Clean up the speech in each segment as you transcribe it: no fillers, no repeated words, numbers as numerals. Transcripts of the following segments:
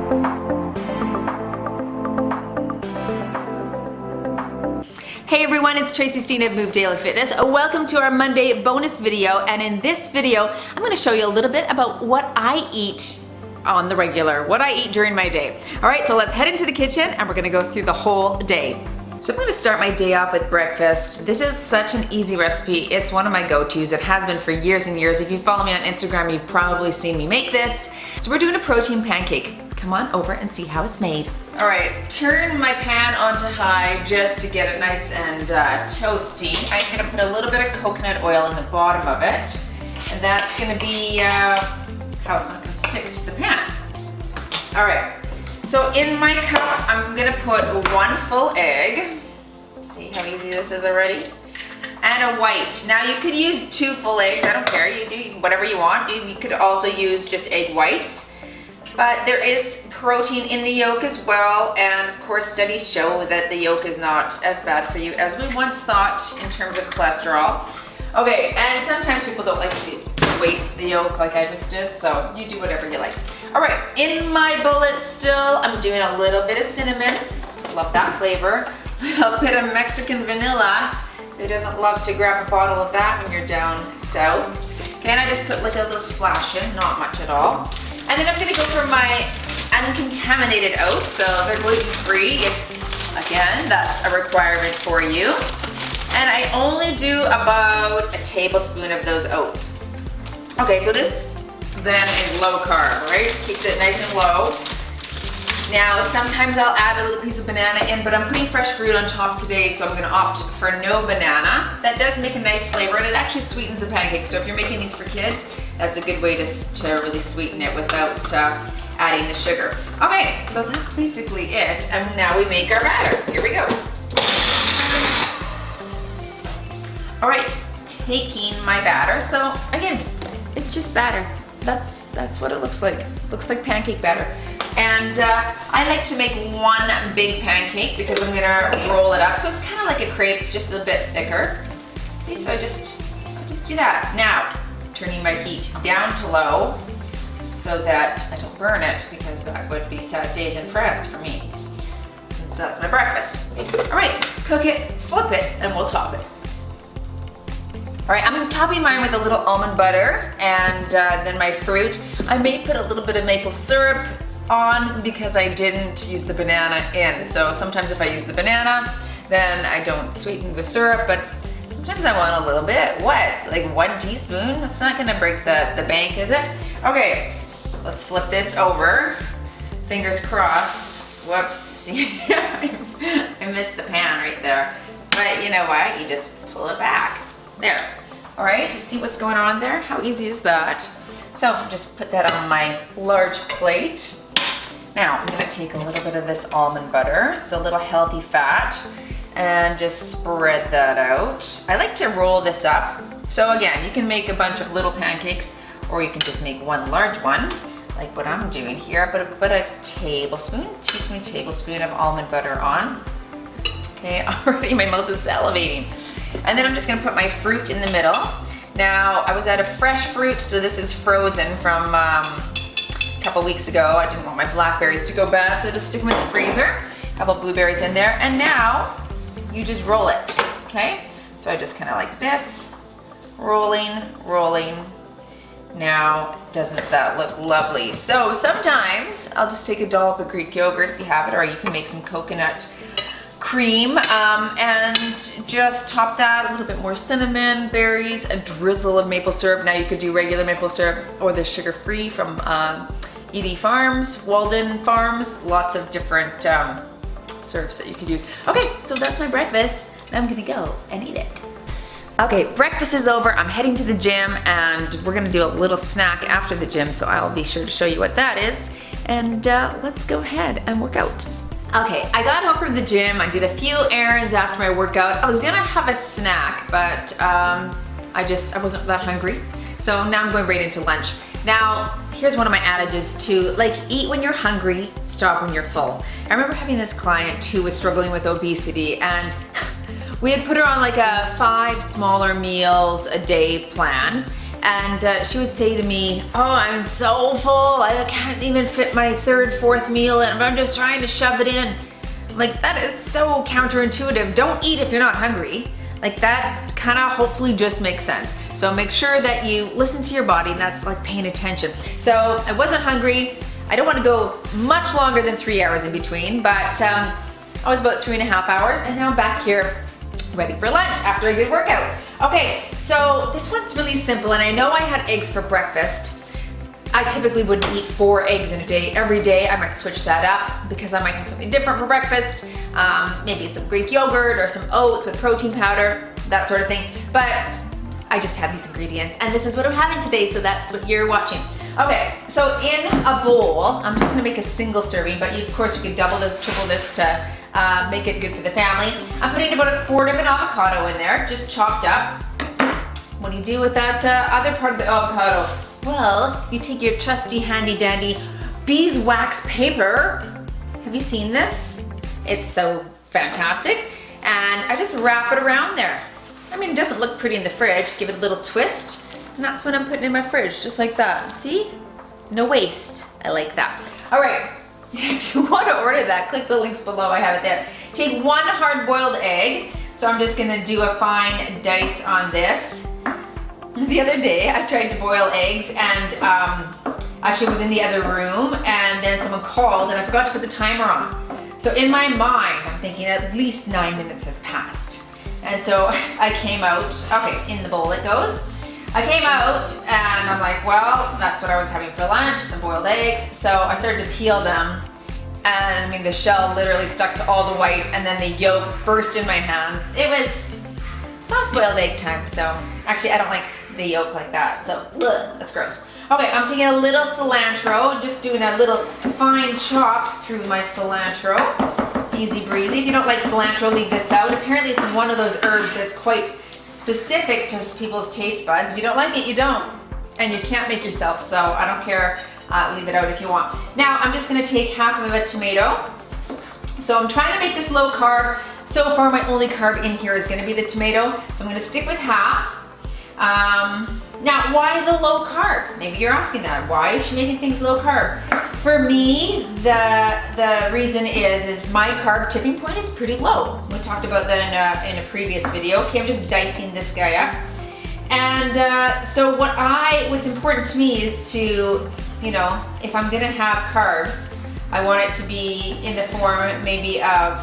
Hey everyone, it's Tracy Steen of Move Daily Fitness. Welcome to our Monday bonus video, and in this video I'm going to show you a little bit about what I eat on the regular, what I eat during my day. Alright, so let's head into the kitchen and we're going to go through the whole day. So I'm going to start my day off with breakfast. This is such an easy recipe. It's one of my go-tos. It has been for years and years. If you follow me on Instagram, you've probably seen me make this. So we're doing a protein pancake. Come on over and see how it's made. All right, turn my pan onto high just to get it nice and toasty. I'm gonna put a little bit of coconut oil in the bottom of it. And that's gonna be how it's not gonna stick to the pan. All right, so in my cup, I'm gonna put 1 full egg. See how easy this is already? And a white. Now you could use 2 full eggs, I don't care, you do whatever you want. You could also use just egg whites. But there is protein in the yolk as well, and of course studies show that the yolk is not as bad for you as we once thought in terms of cholesterol. Okay, and sometimes people don't like to waste the yolk like I just did, so you do whatever you like. All right, in my bullet still, I'm doing a little bit of cinnamon. Love that flavor. A bit of Mexican vanilla. Who doesn't love to grab a bottle of that when you're down south? Okay, and I just put like a little splash in, not much at all. And then I'm gonna go for my uncontaminated oats, so they're gluten-free, if, again, that's a requirement for you. And I only do about a tablespoon of those oats. Okay, so this then is low carb, right? Keeps it nice and low. Now, sometimes I'll add a little piece of banana in, but I'm putting fresh fruit on top today, so I'm gonna opt for no banana. That does make a nice flavor, and it actually sweetens the pancake. So if you're making these for kids, that's a good way to really sweeten it without adding the sugar. Okay, so that's basically it. And now we make our batter. Here we go. All right, taking my batter. So again, it's just batter. That's what it looks like. Looks like pancake batter. And I like to make one big pancake because I'm gonna roll it up. So it's kind of like a crepe, just a bit thicker. See, so I just do that. Now, turning my heat down to low so that I don't burn it, because that would be sad days in France for me, since that's my breakfast. All right, cook it, flip it, and we'll top it. All right, I'm topping mine with a little almond butter and then my fruit. I may put a little bit of maple syrup on because I didn't use the banana in. So sometimes if I use the banana, then I don't sweeten with syrup, but sometimes I want a little bit. What, like 1 teaspoon? That's not gonna break the bank, is it? Okay, let's flip this over. Fingers crossed. Whoops, see, I missed the pan right there. But you know what, you just pull it back. There. All right, you see what's going on there? How easy is that? So just put that on my large plate. Now I'm gonna take a little bit of this almond butter, so a little healthy fat, and just spread that out. I like to roll this up. So again, you can make a bunch of little pancakes, or you can just make one large one, like what I'm doing here. But put a teaspoon of almond butter on. Okay, already my mouth is salivating. And then I'm just gonna put my fruit in the middle. Now, I was out of fresh fruit, so this is frozen from a couple weeks ago. I didn't want my blackberries to go bad, so just stick them in the freezer. A couple blueberries in there, and now you just roll it, okay? So I just kind of like this, rolling. Now, doesn't that look lovely? So sometimes I'll just take a dollop of Greek yogurt if you have it, or you can make some coconut cream and just top that, a little bit more cinnamon, berries, a drizzle of maple syrup. Now you could do regular maple syrup or the sugar-free from ED Farms, Walden Farms, lots of different syrups that you could use. Okay, so that's my breakfast. Now I'm gonna go and eat it. Okay, breakfast is over. I'm heading to the gym and we're gonna do a little snack after the gym, so I'll be sure to show you what that is. And let's go ahead and work out. Okay, I got home from the gym. I did a few errands after my workout. I was gonna have a snack, but I wasn't that hungry. So now I'm going right into lunch. Now, here's one of my adages too, like eat when you're hungry, stop when you're full. I remember having this client who was struggling with obesity, and we had put her on like a 5 smaller meals a day plan. And she would say to me, oh, I'm so full, I can't even fit my third, fourth meal in, I'm just trying to shove it in. I'm like, that is so counterintuitive. Don't eat if you're not hungry. Like that kind of hopefully just makes sense. So make sure that you listen to your body, and that's like paying attention. So I wasn't hungry. I don't want to go much longer than 3 hours in between, but I was about 3.5 hours, and now I'm back here ready for lunch after a good workout. Okay, so this one's really simple, and I know I had eggs for breakfast. I typically wouldn't eat 4 eggs in a day every day. I might switch that up because I might have something different for breakfast. Maybe some Greek yogurt or some oats with protein powder, that sort of thing. But I just have these ingredients, and this is what I'm having today, so that's what you're watching. Okay, so in a bowl, I'm just gonna make a single serving, but of course you could double this, triple this to make it good for the family. I'm putting about 1/4 of an avocado in there, just chopped up. What do you do with that other part of the avocado? Well, you take your trusty handy dandy beeswax paper. Have you seen this? It's so fantastic. And I just wrap it around there. I mean, it doesn't look pretty in the fridge. Give it a little twist. And that's what I'm putting in my fridge, just like that. See? No waste. I like that. All right. If you want to order that, click the links below. I have it there. Take 1 hard-boiled egg. So I'm just going to do a fine dice on this. The other day, I tried to boil eggs, and actually was in the other room, and then someone called, and I forgot to put the timer on. So in my mind, I'm thinking at least 9 minutes has passed. And so I came out, okay, in the bowl it goes. I came out, and I'm like, well, that's what I was having for lunch, some boiled eggs. So I started to peel them, and I mean, the shell literally stuck to all the white, and then the yolk burst in my hands. It was soft boiled egg time, so actually I don't like the yolk like that, so ugh, that's gross. Okay, I'm taking a little cilantro, just doing a little fine chop through my cilantro. Easy breezy. If you don't like cilantro, leave this out. Apparently it's one of those herbs that's quite specific to people's taste buds. If you don't like it, you don't. And you can't make yourself, so I don't care. Leave it out if you want. Now I'm just gonna take half of a tomato. So I'm trying to make this low carb. So far my only carb in here is gonna be the tomato. So I'm gonna stick with half. Now, why the low carb? Maybe you're asking that. Why is she making things low carb? For me, the reason is my carb tipping point is pretty low. We talked about that in a previous video. Okay, I'm just dicing this guy up. And so what's important to me is to, you know, if I'm gonna have carbs, I want it to be in the form maybe of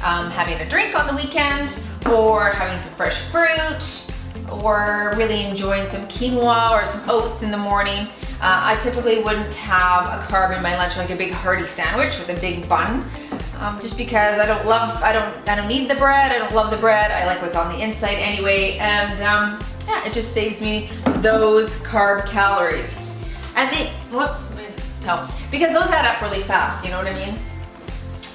having a drink on the weekend, or having some fresh fruit, or really enjoying some quinoa or some oats in the morning. I typically wouldn't have a carb in my lunch, like a big hearty sandwich with a big bun, just because I don't need the bread. I don't love the bread. I like what's on the inside anyway, and yeah, it just saves me those carb calories. And because those add up really fast, you know what I mean?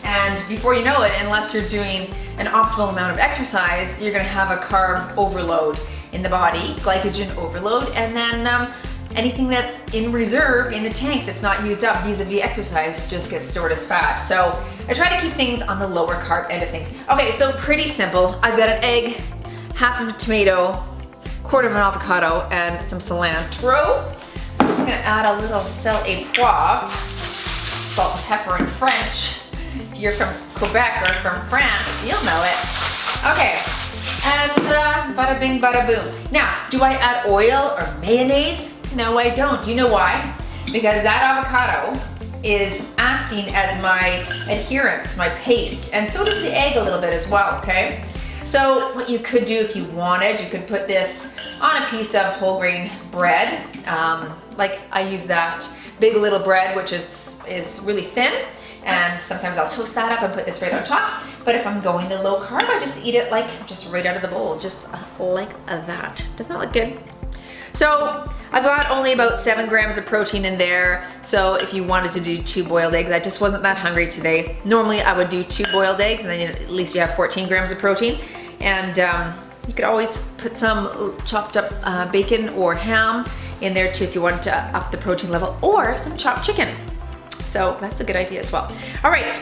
And before you know it, unless you're doing an optimal amount of exercise, you're gonna have a carb overload in the body, glycogen overload, and then anything that's in reserve in the tank that's not used up vis-a-vis exercise just gets stored as fat. So I try to keep things on the lower carb end of things. Okay, so pretty simple. I've got an egg, half of a tomato, 1/4 of an avocado, and some cilantro. I'm just gonna add a little sel et poivre, salt and pepper in French. If you're from Quebec or from France, you'll know it. Okay, and bada bing, bada boom. Now, do I add oil or mayonnaise? No, I don't. Do you know why? Because that avocado is acting as my adherents, my paste, and so does the egg a little bit as well, okay? So what you could do if you wanted, you could put this on a piece of whole grain bread. Like I use that big little bread, which is really thin. And sometimes I'll toast that up and put this right on top. But if I'm going the low carb, I just eat it like just right out of the bowl, just like that. Doesn't that look good? So I've got only about 7 grams of protein in there. So if you wanted to do 2 boiled eggs, I just wasn't that hungry today. Normally I would do 2 boiled eggs, and then at least you have 14 grams of protein. And you could always put some chopped up bacon or ham in there too if you wanted to up the protein level, or some chopped chicken. So that's a good idea as well. All right,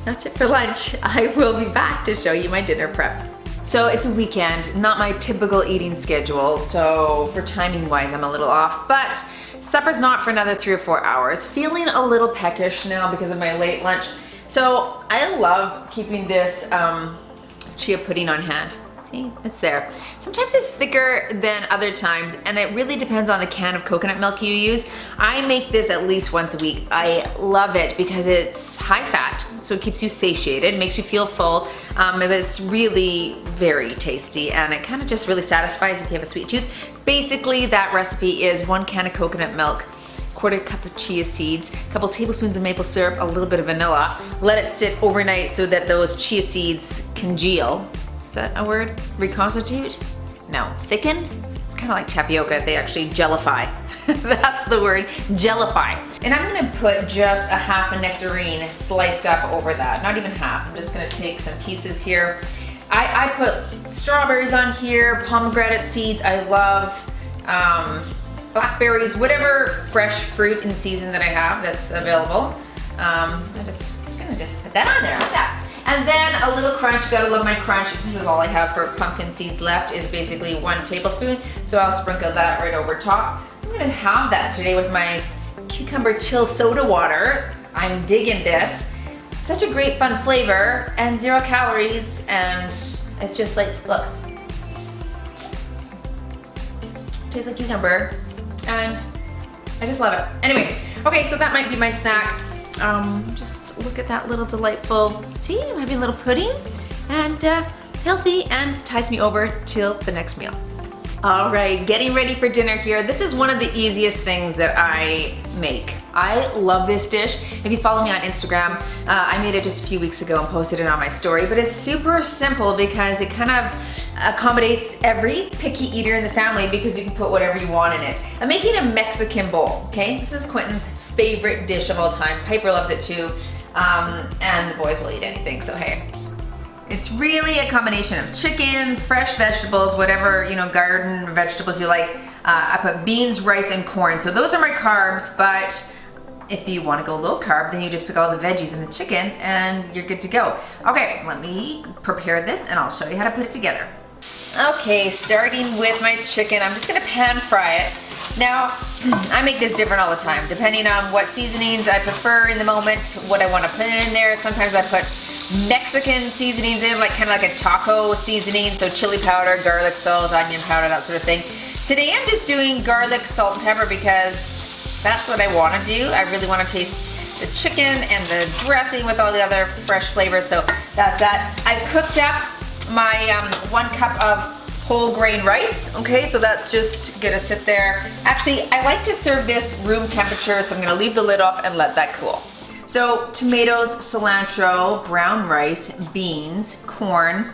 that's it for lunch. I will be back to show you my dinner prep. So it's a weekend, not my typical eating schedule. So for timing wise, I'm a little off, but supper's not for another 3 or 4 hours. Feeling a little peckish now because of my late lunch. So I love keeping this chia pudding on hand. See, it's there. Sometimes it's thicker than other times, and it really depends on the can of coconut milk you use. I make this at least once a week. I love it because it's high fat, so it keeps you satiated, makes you feel full, but it's really very tasty, and it kind of just really satisfies if you have a sweet tooth. Basically, that recipe is 1 can of coconut milk, 1/4 cup of chia seeds, a couple tablespoons of maple syrup, a little bit of vanilla. Let it sit overnight so that those chia seeds congeal. Is that a word? Reconstitute? No. Thicken? It's kind of like tapioca. They actually gellify. That's the word, gellify. And I'm gonna put just a half a nectarine sliced up over that. Not even half. I'm just gonna take some pieces here. I put strawberries on here, pomegranate seeds. I love blackberries, whatever fresh fruit in season that I have that's available. I'm gonna just put that on there, like that. And then a little crunch, gotta love my crunch. This is all I have for pumpkin seeds left, is basically 1 tablespoon. So I'll sprinkle that right over top. I'm gonna have that today with my cucumber chill soda water. I'm digging this. Such a great fun flavor and 0 calories, and it's just like, look. Tastes like cucumber, and I just love it. Anyway, okay, so that might be my snack. Just look at that little delightful, see, I'm having a little pudding, and healthy, and tides me over till the next meal. All right, getting ready for dinner here. This is one of the easiest things that I make. I love this dish. If you follow me on Instagram, I made it just a few weeks ago and posted it on my story, but it's super simple because it kind of accommodates every picky eater in the family because you can put whatever you want in it. I'm making a Mexican bowl, okay? This is Quentin's favorite dish of all time. Piper loves it too, and the boys will eat anything, so hey. It's really a combination of chicken, fresh vegetables, whatever, you know, garden vegetables you like. I put beans, rice, and corn. So those are my carbs, but if you want to go low carb, then you just pick all the veggies and the chicken and you're good to go. Okay, let me prepare this and I'll show you how to put it together. Okay, starting with my chicken, I'm just gonna pan fry it. Now, I make this different all the time, depending on what seasonings I prefer in the moment, what I want to put in there. Sometimes I put Mexican seasonings in, like kind of like a taco seasoning, so chili powder, garlic salt, onion powder, that sort of thing. Today I'm just doing garlic, salt, and pepper because that's what I want to do. I really want to taste the chicken and the dressing with all the other fresh flavors, so that's that. I've cooked up my 1 cup of whole grain rice, okay, so that's just gonna sit there. Actually, I like to serve this room temperature, so I'm gonna leave the lid off and let that cool. So tomatoes, cilantro, brown rice, beans, corn,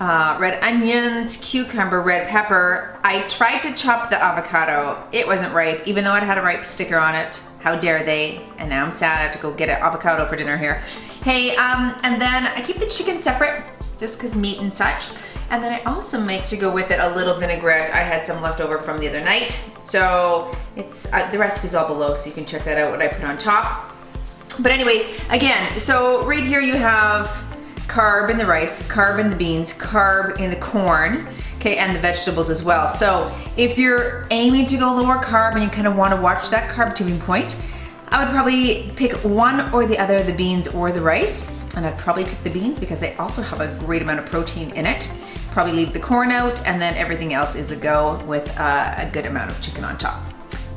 red onions, cucumber, red pepper. I tried to chop the avocado. It wasn't ripe, even though it had a ripe sticker on it. How dare they? And now I'm sad I have to go get an avocado for dinner here. Hey, and then I keep the chicken separate, just cause meat and such. And then I also make, to go with it, a little vinaigrette. I had some left over from the other night. So it's the recipe's all below, so you can check that out, what I put on top. But anyway, again, so right here you have carb in the rice, carb in the beans, carb in the corn, okay, and the vegetables as well. So if you're aiming to go lower carb and you kind of want to watch that carb tipping point, I would probably pick one or the other, the beans or the rice. And I'd probably pick the beans because they also have a great amount of protein in it. Probably leave the corn out, and then everything else is a go with a good amount of chicken on top.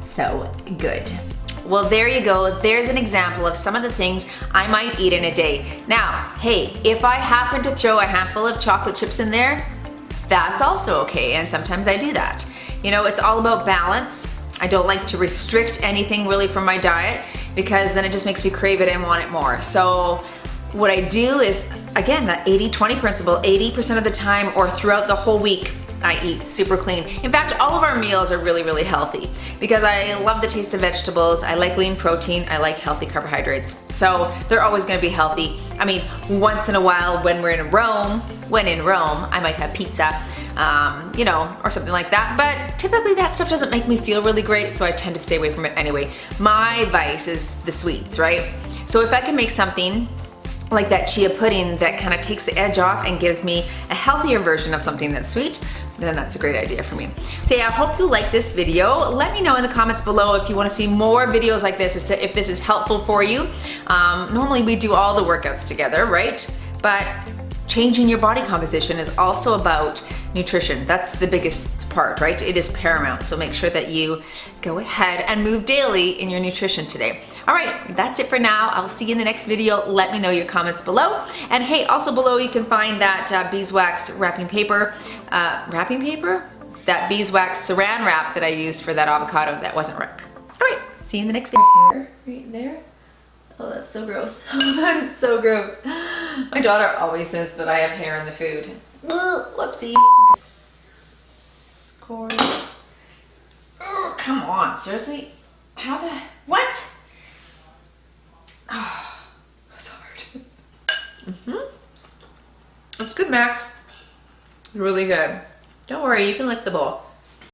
So good. Well, there you go. There's an example of some of the things I might eat in a day. Now, hey, if I happen to throw a handful of chocolate chips in there, that's also okay, and sometimes I do that. You know, it's all about balance. I don't like to restrict anything really from my diet because then it just makes me crave it and want it more. So what I do is, again, that 80-20 principle, 80% of the time or throughout the whole week, I eat super clean. In fact, all of our meals are really, really healthy because I love the taste of vegetables, I like lean protein, I like healthy carbohydrates. So they're always gonna be healthy. I mean, once in a while when we're in Rome, I might have pizza, you know, or something like that. But typically that stuff doesn't make me feel really great, so I tend to stay away from it anyway. My vice is the sweets, right? So if I can make something like that chia pudding that kind of takes the edge off and gives me a healthier version of something that's sweet, then that's a great idea for me. So yeah, I hope you like this video. Let me know in the comments below if you want to see more videos like this, if this is helpful for you. Normally we do all the workouts together, right? But changing your body composition is also about nutrition. That's the biggest part, right? It is paramount. So make sure that you go ahead and move daily in your nutrition today. All right, that's it for now. I'll see you in the next video. Let me know your comments below. And hey, also below you can find that beeswax wrapping paper. That beeswax saran wrap that I used for that avocado that wasn't wrapped. All right, see you in the next video. Right there. Oh, that's so gross. Oh, that is so gross. My daughter always says that I have hair in the food. Ugh, whoopsie. Score. Oh, come on, seriously? How the, what? Oh, that's hard. It's good, Max. Really good. Don't worry, you can lick the bowl.